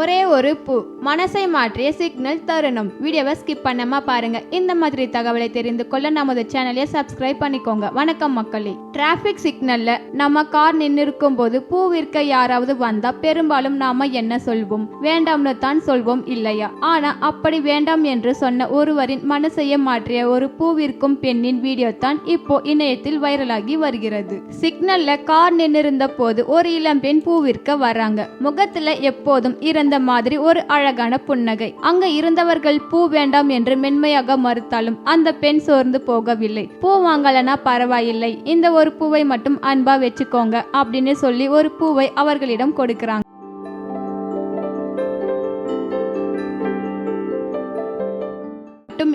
ஒரே ஒரு பூ மனசை மாற்றிய சிக்னல் தருணம். வீடியோவை ஸ்கிப் பண்ணாம பாருங்க. இந்த மாதிரி தகவலை தெரிந்து கொள்ள நமது சேனலை சப்ஸ்கிரைப் பண்ணிக்கோங்க. வணக்கம் மக்களே. டிராபிக் சிக்னல்ல நம்ம கார் நின்று இருக்கும் போது பூ விற்க யாராவது வந்தா பெரும்பாலும் நாம என்ன சொல்வோம்? வேண்டாம்னு தான் சொல்வோம் இல்லையா? ஆனா அப்படி வேண்டாம் என்று சொன்ன ஒருவரின் மனசையே மாற்றிய ஒரு பூ விற்கும் பெண்ணின் வீடியோ தான் இப்போ இணையத்தில் வைரலாகி வருகிறது. சிக்னல்ல கார் நின்றிருந்த போது ஒரு இளம்பெண் பூ விற்க வர்றாங்க. முகத்துல எப்போதும் இறந்த மாதிரி ஒரு அழகான புன்னகை. அங்க இருந்தவர்கள் பூ வேண்டாம் என்று மென்மையாக மறுத்தாலும் அந்த பெண் சோர்ந்து போகவில்லை. பூ வாங்கலனா பரவாயில்லை, இந்த ஒரு பூவை மட்டும் அன்பா வச்சுக்கோங்க அப்படின்னு சொல்லி ஒரு பூவை அவர்களிடம் கொடுக்கிறாங்க.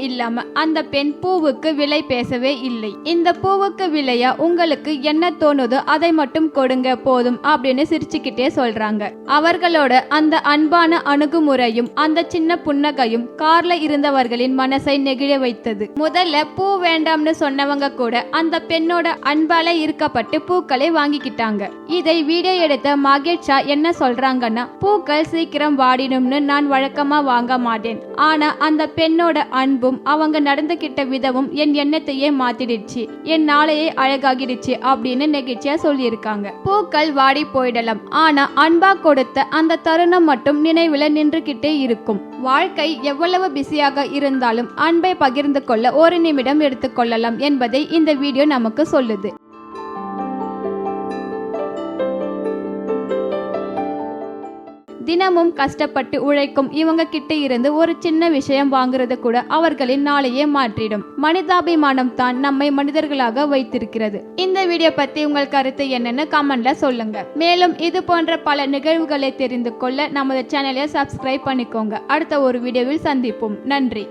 இல்லாம அந்த பெண் பூவுக்கு விலை பேசவே இல்லை. இந்த பூவுக்கு விலையா, உங்களுக்கு என்ன தோணுதோ அதை மட்டும் கொடுங்க போதும் அப்படின்னு சிரிச்சுக்கிட்டே சொல்றாங்க. அவர்களோட அந்த அன்பான அணுகுமுறையும் அந்த சின்ன புன்னகையும் கார்ல இருந்தவர்களின் மனசை நெகிழ வைத்தது. முதல்ல பூ வேண்டாம்னு சொன்னவங்க கூட அந்த பெண்ணோட அன்பால ஈர்க்கப்பட்டு பூக்களை வாங்கிக்கிட்டாங்க. இதை வீடியோ எடுத்த மகேஷா என்ன சொல்றாங்கன்னா, பூக்கள் சீக்கிரம் வாடினும்னு நான் வழக்கமா வாங்க மாட்டேன். ஆனா அந்த பெண்ணோட அன்பும் அவங்க நடந்துகிட்ட விதமும் என் எண்ணத்தையே மாத்திடுச்சு, என் நாளையே அழகாகிடுச்சு அப்படின்னு நெகிழ்ச்சியா சொல்லியிருக்காங்க. பூக்கள் வாடி போயிடலாம், ஆனா அன்பா கொடுத்த அந்த தருணம் மட்டும் நினைவுல நின்றுகிட்டே இருக்கும். வாழ்க்கை எவ்வளவு பிஸியாக இருந்தாலும் அன்பை பகிர்ந்து கொள்ள ஒரு நிமிடம் எடுத்துக்கொள்ளலாம் என்பதை இந்த வீடியோ நமக்கு சொல்லுது. தினமும் கஷ்டப்பட்டு உழைக்கும் இவங்க கிட்ட இருந்து ஒரு சின்ன விஷயம் வாங்குறது கூட அவர்களின் நாளையே மாற்றிடும். மனிதாபிமானம் தான் நம்மை மனிதர்களாக வைத்திருக்கிறது. இந்த வீடியோ பத்தி உங்கள் கருத்து என்னன்னு கமெண்ட்ல சொல்லுங்க. மேலும் இது போன்ற பல நிகழ்வுகளை தெரிந்து கொள்ள நமது சேனலை சப்ஸ்கிரைப் பண்ணிக்கோங்க. அடுத்த ஒரு வீடியோவில் சந்திப்போம். நன்றி.